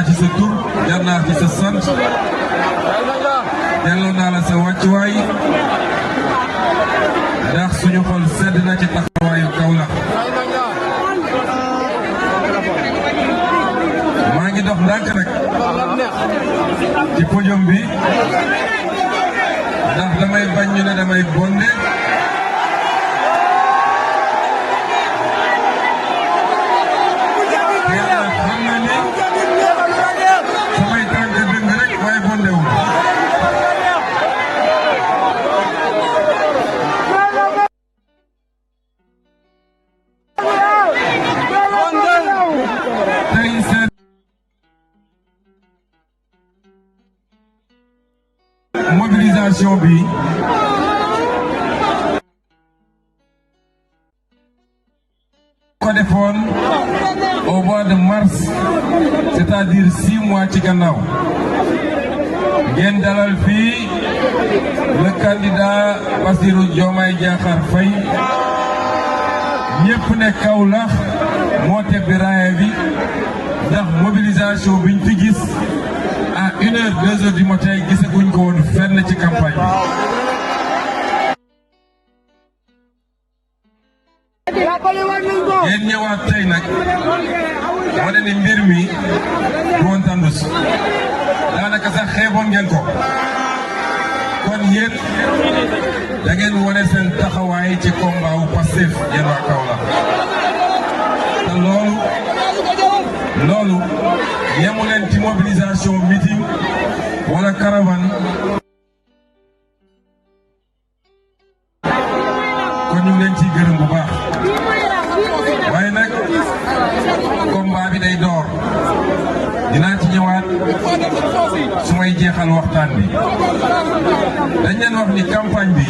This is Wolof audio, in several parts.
naa ci sa tur jar naa ci sa sant delloo naa la sa wàccuwaay ndax suñu xol sedd na ci taxawaayu Kaolack maa ngi dox ndànk nag ci podium bi ndax damay bañ ñu ne damay bonde xam na ni samay tànk dëng rek waaye bondewu tey seen mobilisation bi ko defoon au mois de mars c'est-à-dire 6 mois ci gannaaw ngeen dalal fii le candidat Bassirou Diomaye Diakhar Faye ñëpp ne Kaolack moo tebbi raaya bi ndax mobilisation biñ fi gis à 1h 2h du matin gisaguñ ko woon fenn ci campagne bi. ngeen ñëwaat tey nag wane ni mbir mi du woon tàndus daanaka sax xeeboon ngeen ko kon yéen da ngeen wane seen taxawaay ci combat wu Pastef yéen waa Kaolack te loolu yemu leen ci mobilisation meeting wala caravane kon ñu ngi leen ciy gërëm bu baax waaye nag combat bi day door dinaa ci ñëwaat su may jeexal waxtaan bi dañ leen wax ni campagne bi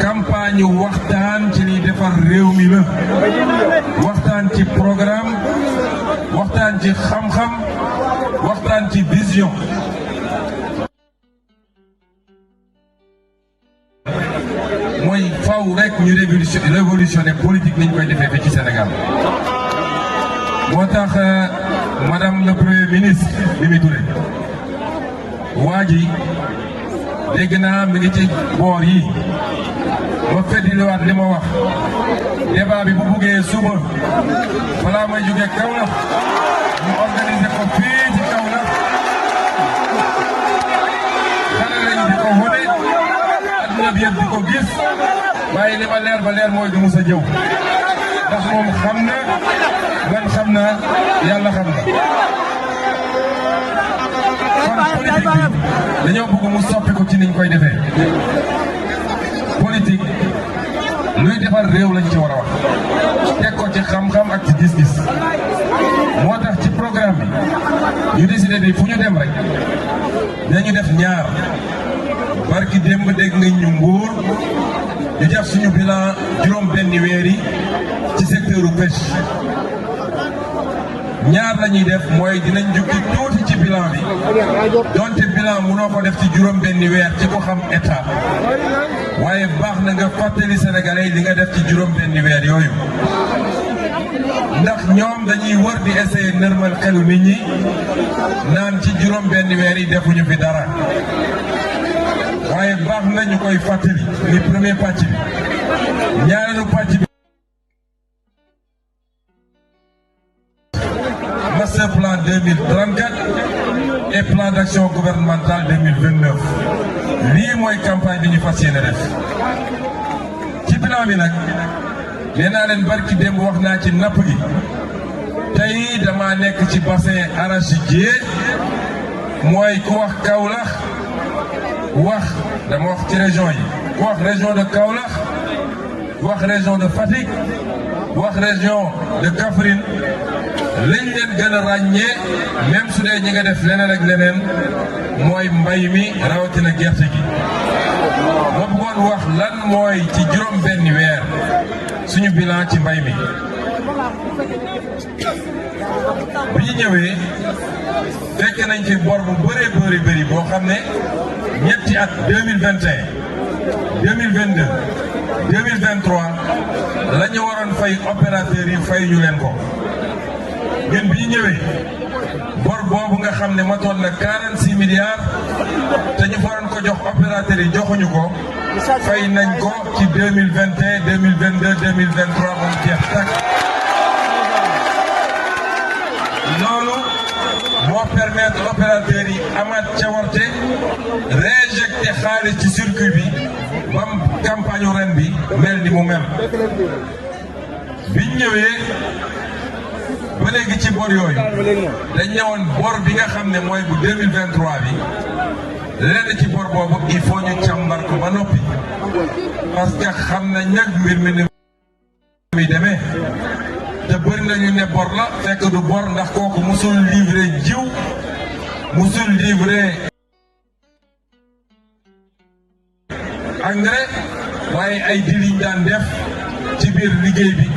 campagne waxtaan ci liy defar réew mi la waxtaan ci programme waxtaan ci xam-xam waxtaan ci vision mooy faw rek ñu révolutionner politique ni ñu koy defee fii ci Sénégal moo tax madame le premier ministre Mimi Touré waa ji dégg naa mi ngi ci boor yi ma feddiliwaat li ma wax débat bi bu buggee suba balaa may jóge Kaolack ñu organiser ko fii ci Kaolack xale lañ di ko wone adduna bi yëpp di ko gis waaye li ma leer ba leer mooy du musa jëw ndax moom xam na man xam naa yàlla xam na kon politique bi dañoo bëgg mu soppi ko ci niñ koy defee politique luy defar réew lañ ci war a wax teg ko ci xam-xam ak ci gis-gis moo tax ci programme bi ñu décidé ni fu ñu dem rek dañu def ñaar barki démb dégg nga ñu Mbuur ñu def suñu bilan juróom benni weer yi ci secteur u pêche ñaar la ñuy def mooy dinañ jukki tuuti ci bilan bi donte bilan mënoo ko def ci juróom benni weer ci ko xam état waaye baax na nga fàttali sénégalais yi li nga def ci juróom benni weer yooyu ndax ñoom dañuy wër di essayer nërmal xelu nit ñi naan ci juróom benni weer yi defuñu fi dara waaye baax na ñu koy fàttali ni premier pàcc bi ñaareelu pàcc bi master plan 2034 et plan d'action gouvernemental 2029 lii mooy campagne bi ñu fas yéene def ci bilan bi nag nee naa leen barki démb wax naa ci napp gi tey dama nekk ci bassin arachidier mooy ku wax Kaolack wax dama wax ci région yi ku wax région de Kaolack wax région de Fatick wax région de Kaffrine liñ leen gën a ràññee même su dee ñi nga def leneen ak leneen mooy mbay mi rawatina gerte gi ma bëggoon wax lan mooy ci juróom benni weer suñu bilan ci mbay mi bi ñu ñëwee fekk nañ fi bor bu bëree bëri boo xam ne ñetti at 2021 2022 2023 la ñu waroon fay opérateurs yi fay ñu leen ko ñun bi ñu ñëwee bor boobu nga xam ne matoon na 46 milliards te ñu faroon ko jox opérateurs yi joxuñu ko fay nañ ko ci 2021 2022 2023 moom jeex tàkk. loolu moo permettre opérateurs yi amaat cawarte réinjecté xaalis ci circuit bi bam campagne ren bi mel ni mu mel. biñ ñëwee ba léegi ci bor yooyu dañ ñëwoon bor bi nga xam ne mooy bu 2023 bi lenn ci bor boobu il faut ñu càmbar ko ba noppi parce que xam na ñag mbir mi ni muy demee te bëri nañu ne bor la fekk du bor ndax kooku musul livré jiw musul livré engrais waaye ay diliñ daan def ci biir liggéey bi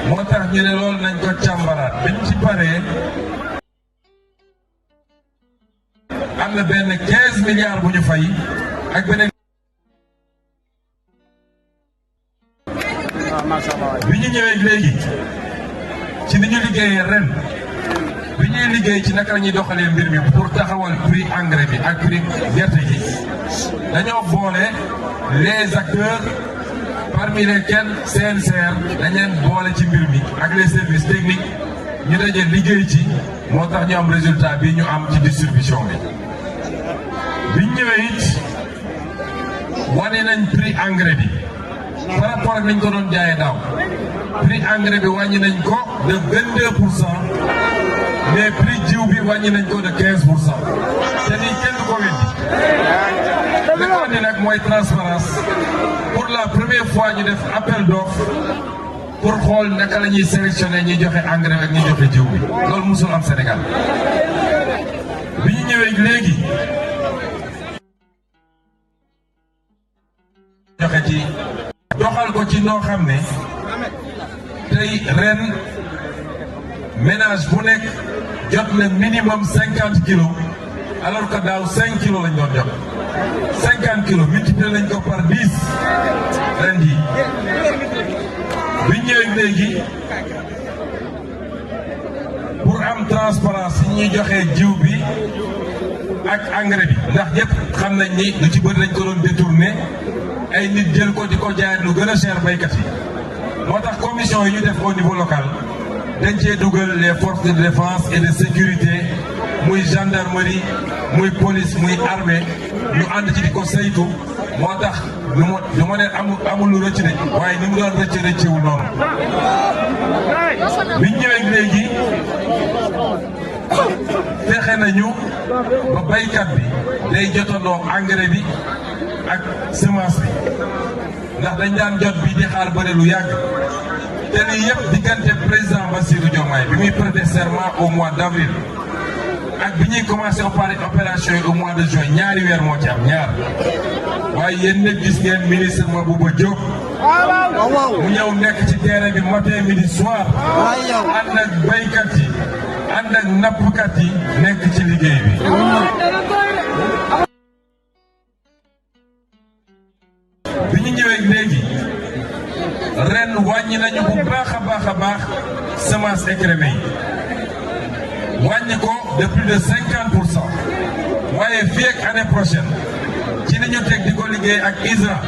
moo tax ñu ne loolu nañ ko càmbaraat biñ ci paree am na benn 15 milliards bu ñu fay ak beneen bi ñu ñëwee léegi ci ni ñu liggéeyee ren bi ñuy liggéey ci naka la ñuy doxalee mbir mi pour taxawal prix engrais bi ak prix gerte gi dañoo boole les acteurs parmi lesquels CNCR dañ leen boole ci mbir mi ak les services techniques ñu daje liggéey ci moo tax ñu am résultat bi ñu am ci distribution bi. biñ ñëwee it wane nañ prix engrais bi par rapport ak nañ ko doon jaayee daaw prix engrais bi wàññi nañ ko de 22%. mais prix jiw bi wàññi nañ ko de 15%. te nii kenn du ko weddi. li ko andi nag mooy transparence pour la première fois ñu def appel d'offre pour xool naka la ñuy sélectionner ñuy joxe engrais ak ñuy joxe jiw bi loolu musul am Sénégal. bi ñu ñëwee léegi joxe ci doxal ko ci noo xam ne tey ren ménage bu nekk jot na minimum 50 kilos alors que daaw 5 kilos lañ doon jot 50 kilos multiplié nañ ko par 10 ren jii bi ñëwee léegi pour am transparence yi ñuy joxee jiw bi ak engrais bi ndax ñëpp xam nañ ni lu ci bëri lañ ko doon détourné ay nit jël ko di ko jaay lu gën a cher baykat yi moo tax commission yi ñu def au niveau local dañ cee dugal les forces de défense et de sécurité muy gendarmerie muy police muy armée ñu ànd ci di ko saytu moo tax lu ma ne amul lu rëcc de waaye ni mu doon rëccewul noonu. biñ ñëwee léegi fexe nañu ba baykat bi day jotandoo engrais bi ak semence bi ndax dañ daan jot bi di xaar bëre lu yàgg. te lii yëpp diggante président Bassirou Diomaye bi muy prêter serment au mois d'avril ak bi ñuy commencé opération yi au mois de juin ñaari weer moo ci am ñaar waaye yéen ñëpp gis ngeen ministre Mabouba Diop mu ñëw nekk ci terrain bi matin midi soir ànd ak baykat yi ànd ak nappkat yi nekk ci liggéey bi. bi ñu ñëwee léegi. ren wàññi nañu bu baax a baax semence écrémée yi wàññi ko de plus de 50%. waaye fii ak année prochaine ci ni ñu teg di ko liggéey ak ISRA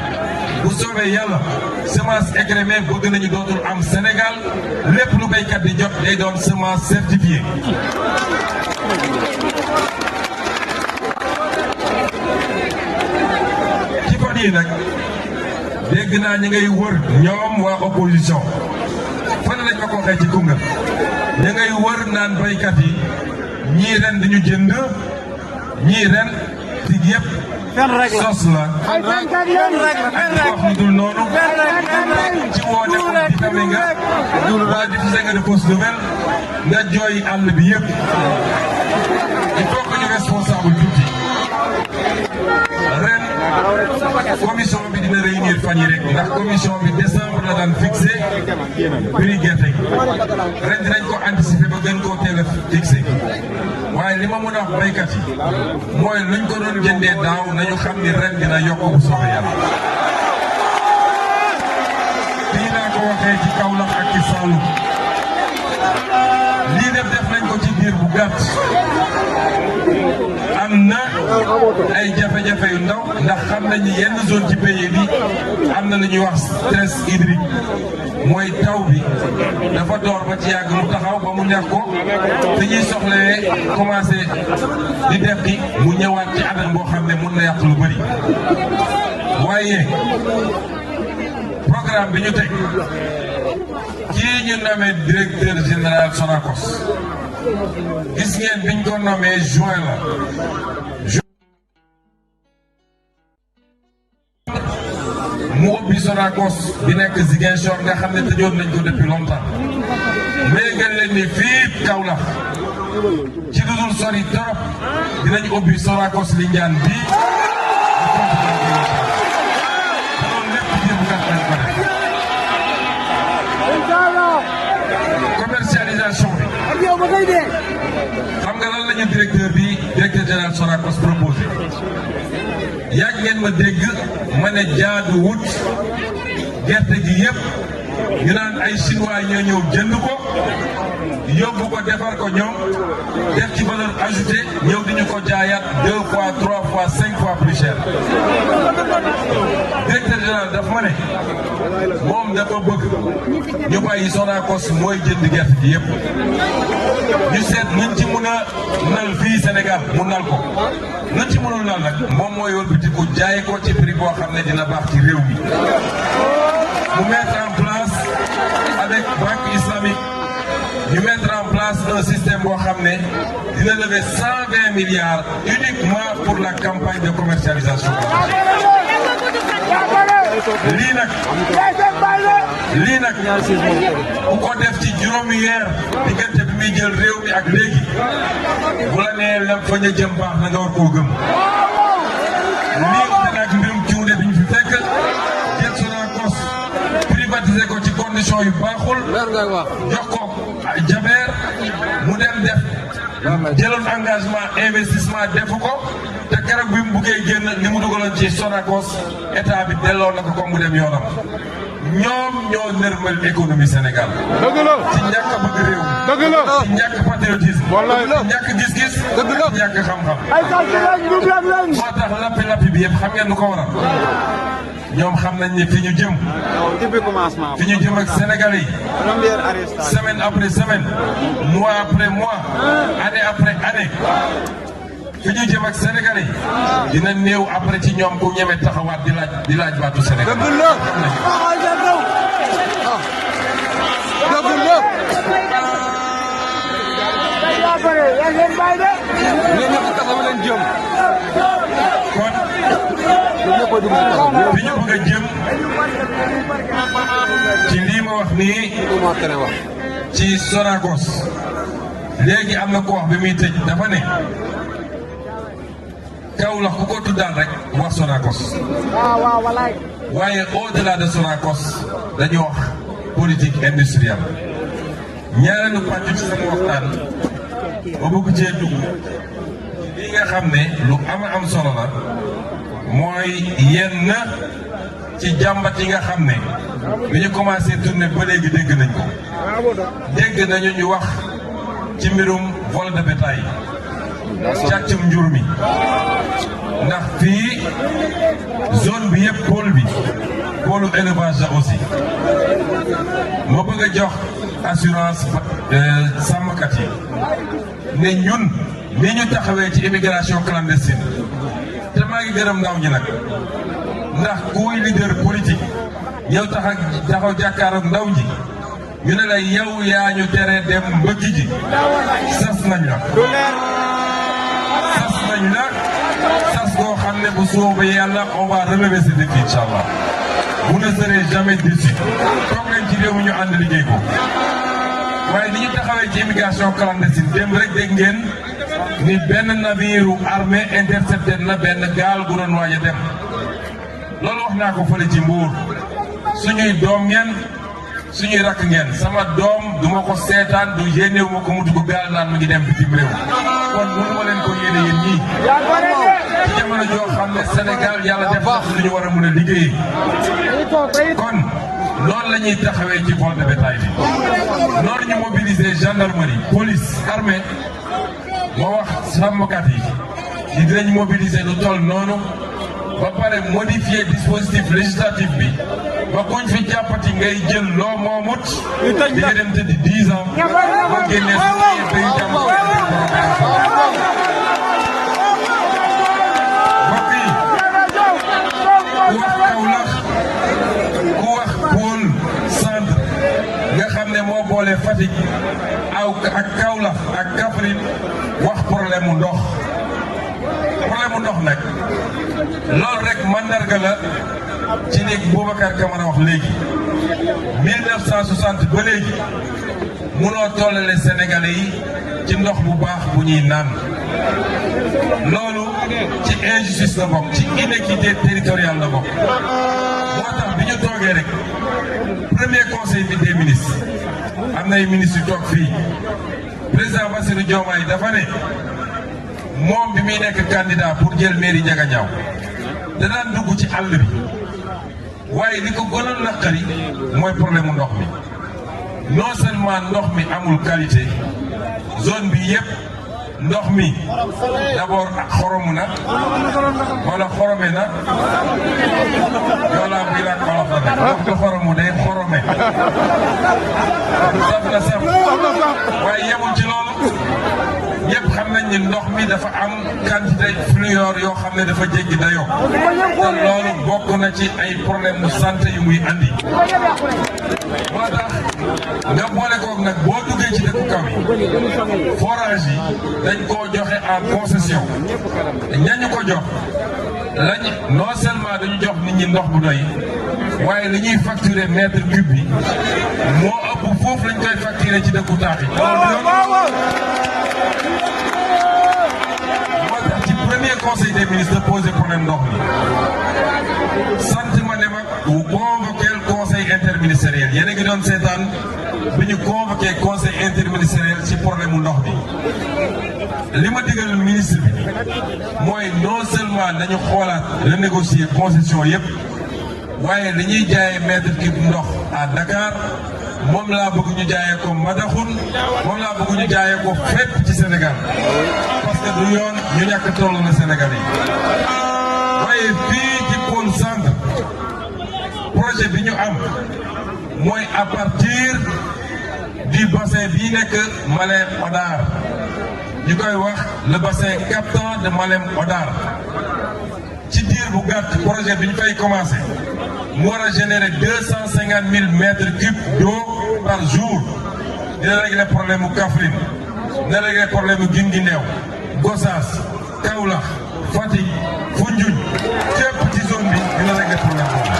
bu soobee yàlla semence écrémée bëgg nañu dootul am Sénégal lépp lu béykat di jot day doon semence certifiée. ci fan yi nag. dégg naa ñi ngay wër ñoom waa opposition fan lañ ma ko waxee ci Koungheul ñi ngay wër naan baykat yi ñii ren dañu jënd ñii ren dig yëpp sos la ak wax lu dul noonu ci woo ne diffamé nga waa diffusé nga de fausse nouvelle nga jooy àll bi yëpp il faut que ñu responsable tuuti ren commission bi dina réunir fan yi rek ndax commission bi décembre la daan fixé prix gerte gi ren dinañ ko anticiper ba gën koo teel a fixé waaye li ma mën a wax baykat yi mooy luñ ko doon jëndee daaw nañu xam ni ren dina yokk bu soobee yàlla. fii naa ko waxee ci Kaolack ak ci Saloum lii def nañ ko ci biir bu gàtt. ay jafe-jafe yu ndaw ndax xam nañ ni yenn zone ci pays bi am na lu ñuy wax stress hydrique mooy taw bi dafa door ba ci yàgg mu taxaw ba mu neex ko fi ñuy soxlawee commencé di def di mu ñëwaat ci anam boo xam ne mun na yàq lu bëri waaye programme bi ñu teg kii ñu nommé directeur général Sonacos gis ngeen biñ ko nommé juin la mu ubbi Sonacos bi nekk Ziguinchor nga xam ne tëjoon nañ ko depuis longtemps mais ngeen leen ni fii Kaolack ci lu dul sori trop dinañ ubbi Sonacos Lindiane bi commercialisation bi xam nga lan la ñu directeur général Sonacos proposé yàgg ngeen ma dégg ma ne jaadu wut gerte gi yëpp ñu naan ay chinois ñoo ñëw jënd ko yóbbu ko defar ko ñoom def ci valeur ajoutée ñëw di ñu ko jaayaat 2 fois 3 fois 5 fois plus cher directeur général daf ma ne moom dafa bëgg ñu bàyyi Sonacos mooy jënd gerte gi yëpp ñu seet nuñ ci mun a nal fii Sénégal mu nal ko nuñ ci mënul nal nag moom mooy wëlbatiku jaay ko ci prix boo xam ne dina baax ci réew mi mu mettre en place avec banque islamique ñu mettre en place un système boo xam ne dina lever 120 milliards uniquement pour la campagne de commercialisation. lii nag ku ko def ci juróomi weer diggante bi muy jël réew mi ak léegi bu la nee lam fa ñu jëm baax na nga war koo gëm lii ute nag mbirum cuune bi ñu fi fekk jël Sonacos privatiser ko ci condition yu baaxul jox ko Jaber mu dem def jëloon engagement investissement defu ko te keroog bi mu buggee génn ni mu dugaloon ci Sonacos état bi delloo na ko comme mu dem yoonam ñoom ñoo nërmal économie Sénégal. dëgg la ci ñàkk a bëgg réew. dëgg la ci ñàkk patriotisme. wallaay ci ñàkk gis-gis. dëgg la ci ñàkk xam-xam. moo tax lappi bi yëpp xam ngeen nu ko waral. ñoom xam nañ ne fi ñu jëm. fi ñu jëm ak Sénégalais yi. semaine après semaine. mois après mois. année après année. fi ñu jëm ak Sénégalais yi. dina néew après ci ñoom ku ñeme taxawaat di laaj baatu Sénégal. kon fi ñu bëgg a jëm ci lii ma wax nii ci Sonacos léegi am na ko wax bi muy tëj dafa ne Kaolack ku ko tuddaan rek wax Sonacos waaye au-delà de Sonacos dañu wax politique industrielle ñaareelu pàcc ci sama waxtaan ba bëgg cee dugg lii nga xam ne lu am solo la mooy yenn ci jàmbat yi nga xam ne bi ñu commencé tourner ba léegi dégg nañ ko dégg nañu ñu wax ci mbirum vol de bétail càccum njur mi ndax fii zone bi yëpp pôlu élevage la aussi ma bëgg a jox assurance sàmmkat yi ne ñun ni ñu taxawee ci immigration clandestine te maa ngi gërëm ndaw ñi nag ndax kuy leader politique yow taxaw jàkkaaroog ndaw ñi ñu ne la yow yaa ñu tere dem mbëkki ji sas nañ la sas goo xam ne bu soobee yàlla on va relever ce défi incha allah vous ne serez jamais déçus toog leen ci réew mi ñu ànd liggéey ko waaye ni ñu taxawee ci immigration clandestine démb rek dégg ngeen ni benn navire armée intercepté na benn gaal gu doon waaj a dem loolu wax naa ko fële ci Mbuur suñuy doom ngeen suñuy rakk ngeen sama doom du ma ko seetaan du yéenewu ma ko mu dugg gaal naan mu ngi dem bitim réew kon mënu ma leen ko yéene yéen ñii ci jamono joo xam ne Sénégal yàlla def na lu ñu war a mën a liggéey kon noonu la ñuy taxawee ci vol de bétail bi noonu ñu mobiliser gendarmerie police armée moo wax sàmmkat yi di dinañ mobiliser lu toll noonu ba pare modifier dispositif législatif bi ba kuñ fi jàppati ngay jël loo moomut di nga dem tëdd 10 ans ba génnee suñu bay jàmm mbokk yi ku wax Kaolack ku wax pôle centre nga xam ne moo boole Fatick ak Kaolack ak Kaffrine wax problème mu ndox nag loolu rek mandarga la ci néeg Boubacar Camara wax léegi 1960 ba léegi munoo tollale Sénégalais yi ci ndox bu baax bu ñuy naan loolu ci injustice la bokk ci inéquité territoriale la bokk moo tax bi ñu toogee rek premier conseil bi des ministres am na ay ministres yu toog fii président Bassirou Diomaye dafa ne moom bi muy nekk candidat pour jël mairie Ndiaganiao danaan dugg ci àll bi waaye li ko gënoon naqari mooy problème mu ndox mi non seulement ndox mi amul qualité zone bi yëpp ndox mi d'abord xoromu na wala xorome na yoolaa buy laaj olof la ndox du xoromu day xorome saf na saf waaye yemul ci loolu ñëpp xam nañ ni ndox mi dafa am quantité fluor yoo xam ne dafa jéggi dayoo te loolu bokk na ci ay problème mu santé yu muy andi moo tax nga boole koog nag boo duggee ci dëkku kaw yi forage yi dañ koo joxe en concession ñañu ko jox lañ non seulement dañu jox nit ñi ndox bu doy waaye li ñuy facturer mètre cube bi moo ëpp foofu lañ koy facturer ci dëkku taax yi premier conseil des ministres de poser problème ndox mi sant ma ne ma bu convoqué conseil interministériel yéen a ngi doon seetaan bi ñu convoqué conseil interministériel ci problème mu ndox bi li ma digal ministre bi mooy non seulement dañu xoolaat renégocier concession yëpp waaye li ñuy jaayee mètre cube ndox à Dakar moom laa bëgg ñu jaayee ko Madaxun moom laa bëgg ñu jaayee ko fépp ci Sénégal parce que du yoon ñu ñàkk toll na Sénégal yi waaye fii ci pôle centre projet bi ñu am mooy à partir du bassin bii nekk Malem Hodar ñu koy wax le bassin captant de Malem Hodar ci diir bu gàtt projet bi ñu fay commencé mu war a générer 250 000 mètres cubes d'eau par jour dina régler problème mu Kaffrine dina régler problème mu Guinguinéo Gossas Kaolack Fatick Foundiougne képp ci zone bi dina régler problème boobu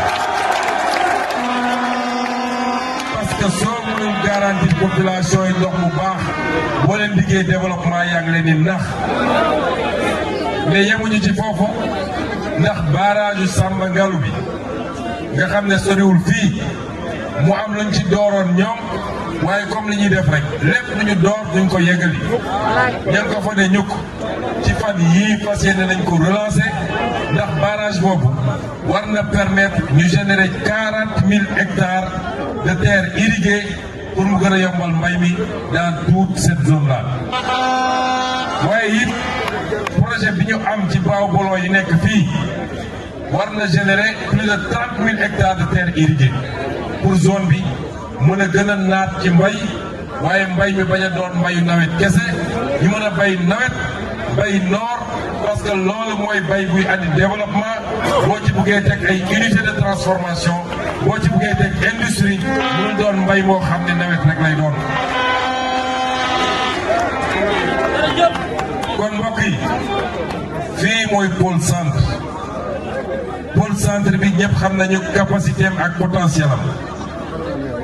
parce que soo mënul garantir population yi ndox mu baax boo leen liggéey développement yaa ngi leen di nax mais yemuñu ci foofu ndax barrage yu Samba Ngalu bi nga xam ne soriwul fii mu am luñ ci dooroon ñoom waaye comme li ñuy def rek lépp lu ñu door duñ ko yeggali ñan ko fa ne ñukk ci fan yii fas yéene nañ ko relancer ndax barrage boobu war na permettre ñu générer 40 000 hectares de terre irriguée pour mu gën a yombal mbay mi dans toute cette zone là waaye it projet bi ñu am ci baaw bolon yi nekk fii war na générer plus de 30 000 hectares de terre irriguée pour zone bi mën a gën a naat ci mbay waaye mbay mi bañ a doon mbayu nawet kese ñu mën a bay nawet bay noor parce que loolu mooy bay buy andi développement boo ci buggee teg ay unité de transformation boo ci buggee teg industrie mënul doon mbay moo xam ne nawet rek lay doon. kon mbokk yi fii mooy pôle centre pôle centre bi ñëpp xam nañu capacité am ak potentiel am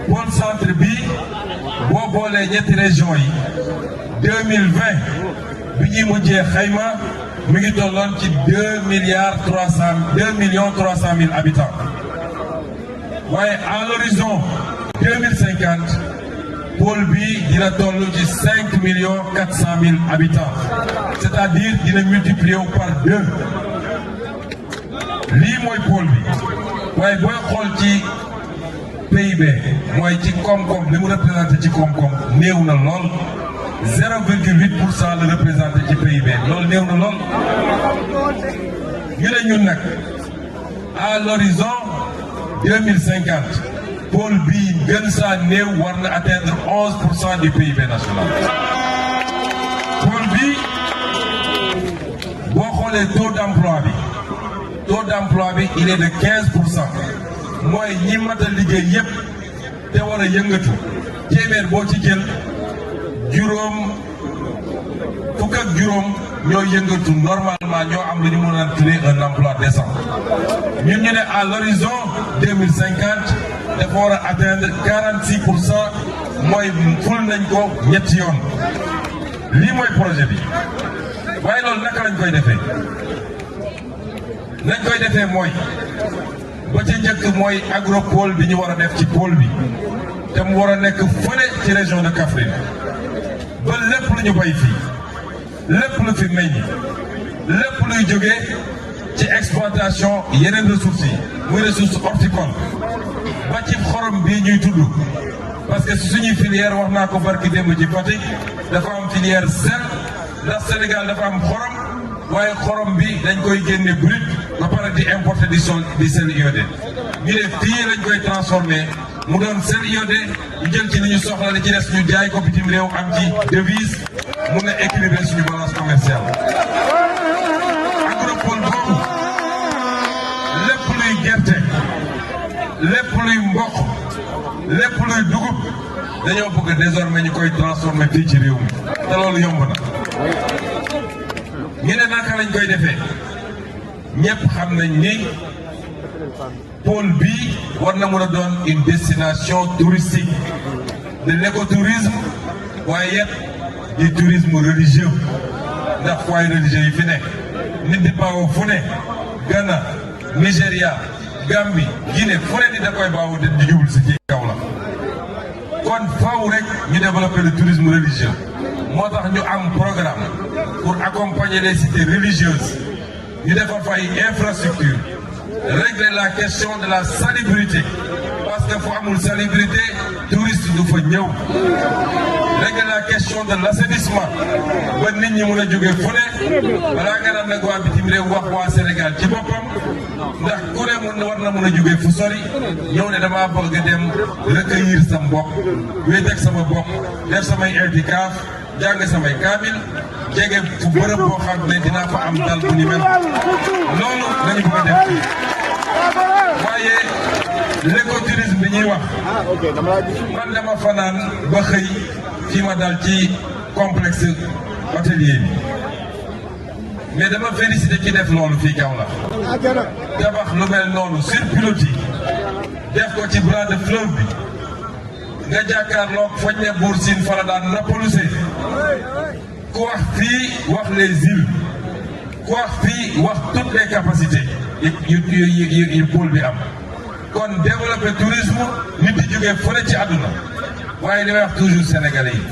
pôle centre bi boo boolee ñetti région yi 2020 bi ñuy mujjee xayma mi ngi tolloon ci 2 millions 300 000 habitants waaye à l'horizon 2050 pôle bi dina toll ci 5 millions 400 000 habitants c'est-à-dire dina multiplier wu par 2 lii mooy pôle bi waaye booy xool ci PIB mooy ci koom-koom li mu représenté ci koom-koom néew na lool 0,8% la représenté ci PIB loolu néew na lool. ñu ne ñun nag à l'horizon 2050 pôle bii gën saa néew war na atteindre 11% du PIB national. pôle bii boo xoolee taux d'emploi bi il est de 15%. mooy ñi mat a liggéey yépp te war a yëngatu téeméer boo ci jël fukk ak juróom ñoo yëngatu normalement ñoo am lu ñu mën a tuddee un emploi décent. ñun ñu ne à l'horizon 2050 dafa war a atteindre 46%, mooy ful nañ ko ñetti yoon. lii mooy projet bi waaye loolu naka lañ koy defee mooy ba ci njëkk mooy agropole bi ñu war a def ci pôle bi te mu war a nekk fële ci région de Kaffrine ba lépp lu ñu bay fii lépp lu fi meññ lépp luy jógee ci exploitation yeneen ressources yi muy ressource horticole ba ci xorom bii ñuy tudd parce que si suñuy filière wax naa ko barki démb ci Fatick dafa am filière sel ndax Sénégal dafa am xorom waaye xorom bi dañ koy génne brut ba pare di importer di sel iodé ñu ne fii lañ koy transformer mu doon sel iodé ñu jël ci li ñu soxla li ci des ñu jaay ko bitim réew am ci devise mun a équilibrer suñu balance commerciale. agropole boobu lépp luy gerte lépp luy mboq lépp luy dugub dañoo bëgg désormais ñu koy transformer fii ci réew mi te loolu yomb na. ñu ne naka lañ koy defee ñëpp xam nañ ni pôle bii war na mën a doon une destination touristique de l'écotourisme waaye yëpp du tourisme religieux ndax foyer religieux yi fi nekk nit di bawoo fu ne Ghana Nigéria Gambie Guinée fu ne nit da koy bawoo di jublu si ci kaw la kon faaw rek ñu développer le tourisme religieux moo tax ñu am programme pour accompagner les cités religieuses ñu defar fa ay infrastructures régler la question de la salubrité parce que fu amul salubrité touriste du fa ñëw régler la question de l'assainissement ba nit ñi mën a jóge fu ne balaa nga naan nag waa bitim réew wax waa Sénégal ci boppam ndax ku ne war na mën a jóge fu sori ñëw ne damaa bëgg dem recueillir sama bopp wéet ak sama bopp def samay i'tikaaf jàng samay kaamil jege fu bërëb boo xam ne dinaa fa am dal bu ni mel loolu lañu bëgg a def waaye l'écotourisme bi ñuy wax man dama fanaan ba xëy fii ma dal ci complexe hôtelier bi mais dama félicité ci def loolu fii Kaolack tabax lu mel noonu sur pilotis def ko ci bras de fleuve bi nga jàkkaarloog fañ ne Buur Sine fala daan nappalusee ku wax fii wax les îles ku wax fii wax toutes les capacités yu pôle bi am kon développer tourisme nit di jógee fële ci àdduna waaye li may wax toujours sénégalais yi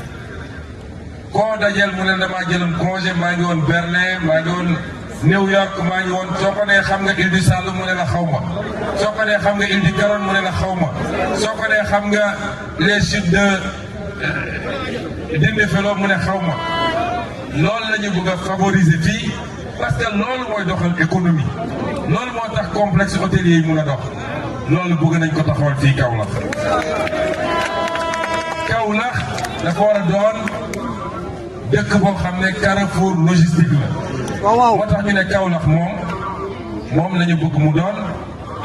koo dajel mu ne damaa jëloon congé maa ngi woon Berlin maa ngi woon New York maa ngi woon soo ko nee xam nga Île du Saloum mu ne la xaw ma soo ko nee xam nga Île du Garonne mu ne la xaw ma soo ko nee xam nga les chutes de Dindéfélo mu ne xaw ma loolu la ñu bëgg a favoriser fii parce que loolu mooy doxal économie loolu moo tax complexe hôtelier yi mun a dox loolu bëgg nañ ko taxawal fii Kaolack. Kaolack dafa war a doon dëkk boo xam ne carrefour logistique la. moo tax ñu ne Kaolack moom la ñu bëgg mu doon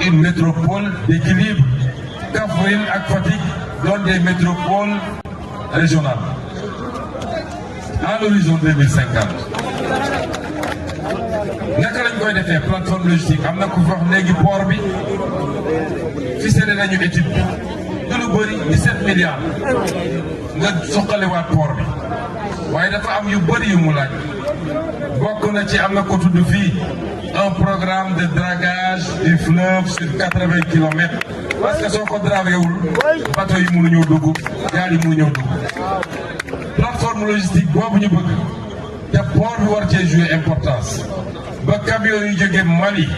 une métropole d'équilibre. Kaffrine ak Fatick doon des métropoles régionales à l'horizon 2050. naka lañ koy defee plateforme logistique am na ku fi wax léegi port bi ficelé nañu étude bi du lu bëri 17 milliards nga soqaliwaat port bi waaye dafa am yu bëri yu mu laaj bokk na ci am na ko tudd fii un programme de dragage du fleuve sur 80 kilomètres parce que soo ko dragué wul bateau yi mënuñoo dugg gaal yi mënuñoo dugg plateforme logistique boobu ñu bëgg te port bi war cee jouer importance ba camion yu jóge Mali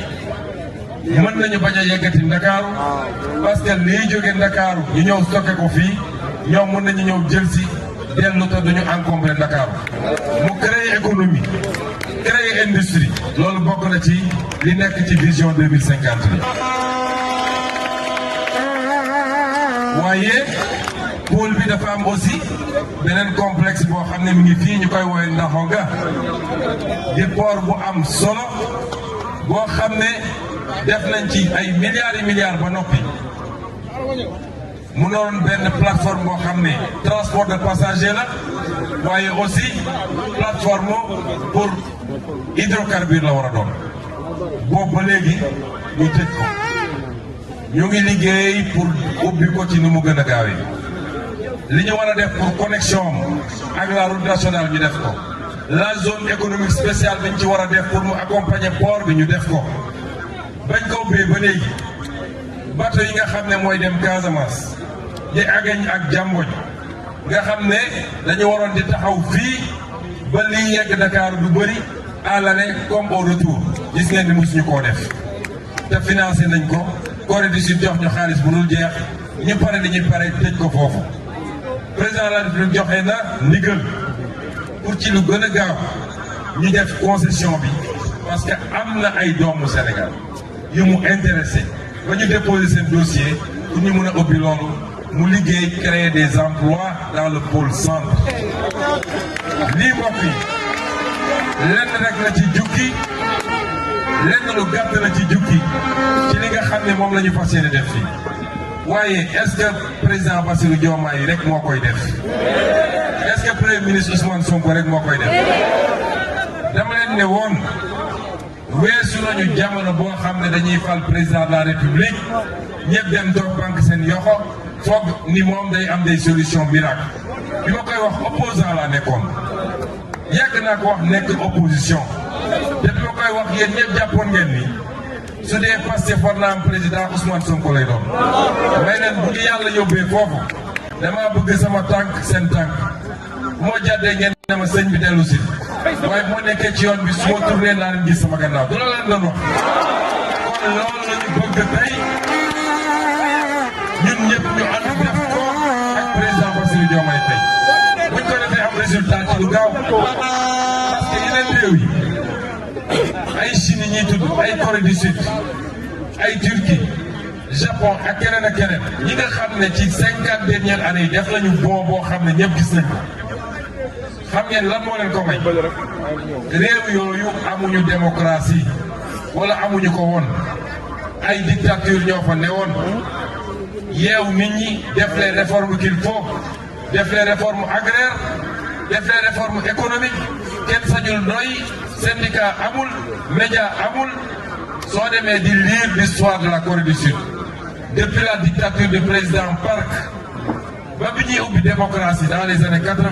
mën nañu bañ a yeggati Ndakaaru parce que liy jóge Ndakaaru ñu ñëw stocké ko fii ñoom mën nañu ñëw jël si dellu te duñu encombré Dakar mu créer économie créer industrie loolu bokk na ci li nekk ci vision 2050 bi waaye pôle bi dafa am aussi beneen complexe boo xam ne mi ngi fii ñu koy woowee Ndaxonga di port bu am solo boo xam ne def nañ ci ay milliards et milliards ba noppi mu noon benn plateforme boo xam ne transport de passager la waaye aussi plateforme pour hydrocarbure la war a doon boobu ba léegi ñu tëj ko ñu ngi liggéey pour ubbi ko ci ni mu gën a gaawee li ñu war a def pour connexion ak la route nationale ñu def ko la zone économique spéciale bi ñu ci war a def pour mu accompagner port bi ñu def ko bañ ko ubbee ba léegi bateau yi nga xam ne mooy dem Casamance di Agañ ak Jamboñ nga xam ne dañu waroon di taxaw fii ba liy yegg Dakar du bëri à l'aller comme au retour gis ngeen ni mosuñu koo def te financé nañ ko Corée du Sud jox ñu xaalis bu dul jeex ñu pare li ñuy pare tëj ko foofu président de la République joxe na ndigal pour ci lu gën a gaaw ñu def concession bi parce que am na ay doomu Sénégal yu mu intéressé ba ñu déposer seen dossier pour ñu mën a ubbi loolu mu liggéey créer des emplois dans le pôle centre lii mbokk yi lenn rek la ci jukki lenn lu gàtt la ci jukki ci li nga xam ne moom la ñu fas yéene def fii waaye est-ce que président Bassirou Diomaye rek moo koy def est-ce que premier ministre Ousmane Sonko rek moo koy def dama leen ne woon weesu nañu jamono boo xam ne dañuy fal président de la république ñëpp dem toog banque seen yoxo foog ni moom day am des solutions miracle bi ma koy wax opposant laa nekkoon yàgg naa ko wax nekk opposition te bi ma koy wax yéen ñëpp jàppoon ngeen ni su dee Pastef war naa am président Ousmane Sonko lay doon may leen bu ñu yàlla yóbbee foofu damaa bëgg sama tànk seen tànk bu ma jàddee ngeen ne ma sëñ bi dellu si waaye moo nekkee ci yoon bi su ma tourné naa leen gis sama gannaaw du la leen doon wax kon loolu la ñu bëgg tey ñun ñëpp ñu ànd def ko ak président Bassirou Diomaye tey buñ ko defee am résultat ci lu gaaw parce que yeneen réew yi ay Chine ñuy tudd ay Corée du Sud ay Turquie Japon ak keneen ak keneen ñi nga xam ne ci 50 dernières années yi def nañu bon boo xam ne ñëpp gis nañ ko xam ngeen lan moo leen ko may réew yooyu amuñu démocratie wala amuñu ko woon ay dictature ñoo fa newoon yeew nit ñi def les réformes qu'il faut def les réformes agraires def les réformes économiques kenn sañul noy syndicat amul média amul soo demee di lire l'histoire de la Corée du Sud depuis la dictature du président Park ba bi ñuy ubbi démocratie dans les années 80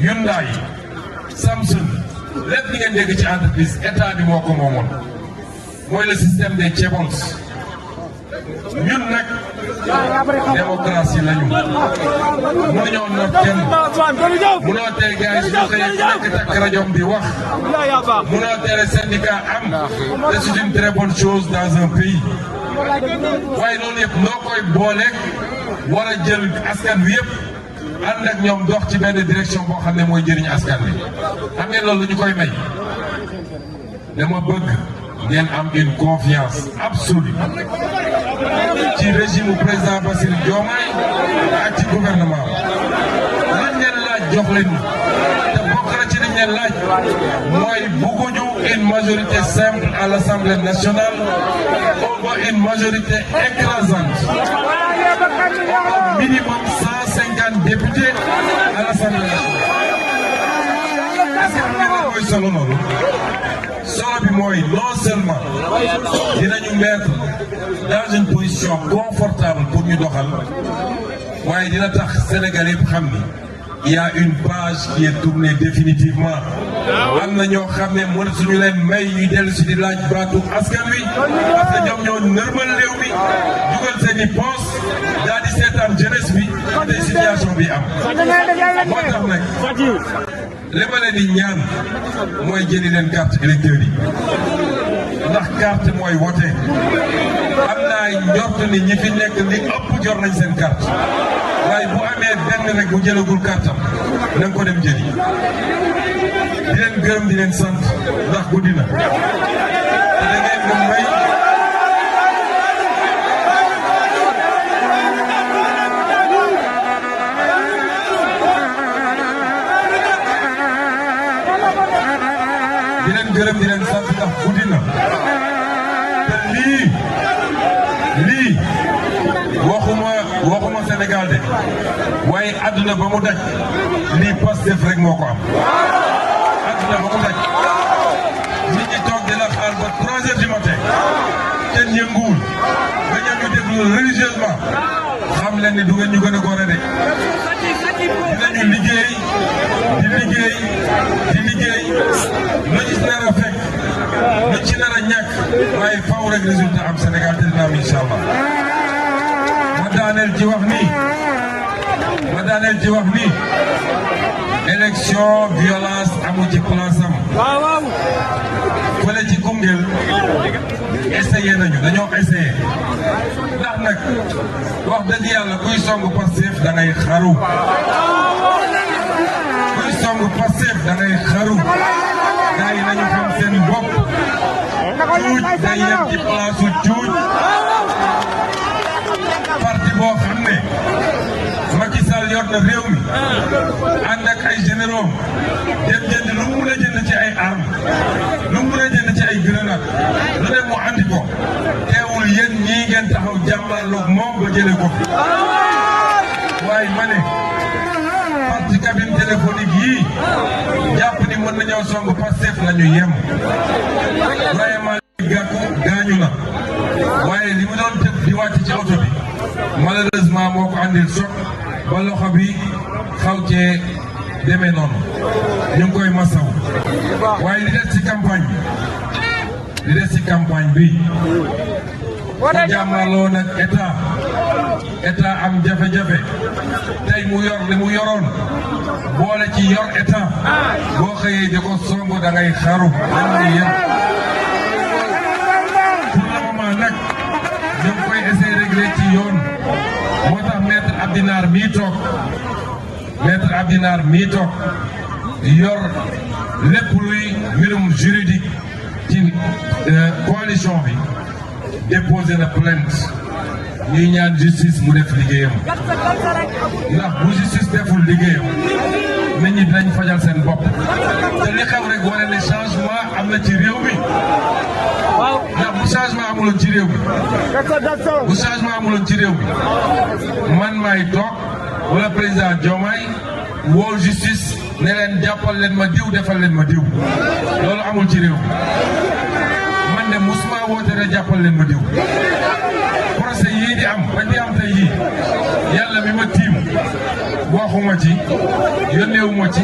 Hyundai Samsung lépp li ngeen dégg ci entreprise état bi moo ko moomoon mooy le système des chaebols ñun nag démocratie lañu mënuñoo noot kenn mënoo tee gars yi su xëyee nekk takk rajoom bi wax mënoo tere syndicat am te c'est une très bonne chose dans un pays waaye loolu yëpp noo koy booleeg war a jël askan wi yëpp ànd ak ñoom dox ci benn direction boo xam ne mooy jëriñ askan wi xam ngeen loolu ñu koy may dama bëgg ngeen am une confiance absolue ci régime président Bassirou Diomaye ak ci gouvernement liñ leen laaj jox leen te bokk na ci liñ leen laaj mooy bëgguñu une majorité simple à l'Assemblée nationale on veut une majorité écrasante au minimum 150 députés à l'Assemblée nationale mooy solo noonu solo bi mooy non seulement dinañu mettre dans une position confortable pour ñu doxal waaye dina tax Sénégal yëpp xam ni il y a une page qui est tournée définitivement am na ñoo xam ne mënatuñu leen may ñuy dellu si di laaj baatu askan wi parce que ñoom ñoo nërmal réew mi dugal seen i poos daal di seetaan jeunesse bi te situation bi am moo tax nag li ma leen di ñaan mooy jëli leen carte électeur yi ndax carte mooy wote am naa njort ni ñi fi nekk li ëpp jor nañ seen carte waaye bu amee benn rek bu jëlagul cartam na nga ko dem jëli di leen gërëm di leen sant ndax guddi na te da ngeen ko may di leen gërëm di leen sant ndax guddi na te lii waxuma Sénégal de waaye àdduna ba mu daj lii Pastef rek moo ko am àdduna ba mu daj nit ñi toog di la xaar ba 3 heures du matin kenn yënguwul nga ñëw ñu déglu religieusement xam leen ni du ngeen ñu gën a góore de dinañu liggéey lu ci nar a fekk lu ci nar a ñàkk waaye faw rek résultat am Sénégal te dina am incha allah ma daaneel ci wax ni élection violence amu ci place am fële ci Koungheul essayé nañu dañoo essayé ndax nag wax dëgg yàlla kuy song Pastef da ngay xaru gars yi nañu xam seen bopp cuuj day yem ci place su cuuj parti boo xam ne Macky Sall yor na réew mi ànd ak ay généraux dem jënd lu mu mën a jënd ci ay armes lu mu mën a jënd ci ay grenades lu ne mu andi ko teewul yéen ñii ngeen taxaw jàmmarloog moom ba jëlee ko fi waaye ma ne parti cabine téléphonique yii jàpp ni mën nañoo song Pastef la ñu yem vraiment Gakou gaañu na waaye li mu doon tëb di wàcc ci oto bi malheureusement moo ko andil choc ba loxo bi xaw cee demee noonu ñu ngi koy masaw waaye li des ci campagne bi ku jàmmaloo nag état am jafe-jafe tey mu yor li mu yoroon boole ci yor état boo xëyee di ko songu da ngay xaru dañuy yem pour le moment nag ñu ngi koy essayer régler ci yoon moo tax maître Abdinar mii toog yor lépp luy mbirum juridique ci coalition bi déposé na plainte ñuy ñaan justice mu def liggéeyam ndax bu justice deful liggéeyam nit ñi dinañ fajal seen bopp te li xew rek wane ne changement am na ci réew mi ndax bu changement amuloon ci réew mi man maay toog wala président Diomaye woo justice ne leen jàppal leen ma diw defal leen ma diw loolu amul ci réew mi man de musuma woote ne jàppal leen ma diw procès yii di am ba di am tey yii yàlla mi ma tiim waxuma ci yónneewuma ci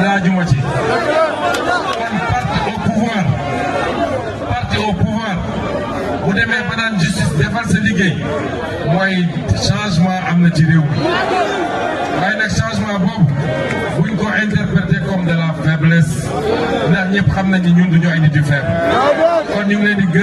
laajuma ci kon parti au pouvoir bu demee ba naan justice defal sa liggéey mooy changement am na ci réew mi waaye nag changement boobu buñ ko interpréter comme de la faiblesse ndax ñëpp xam nañ ni ñun duñu ay nit yu faible kon ñu ngi leen di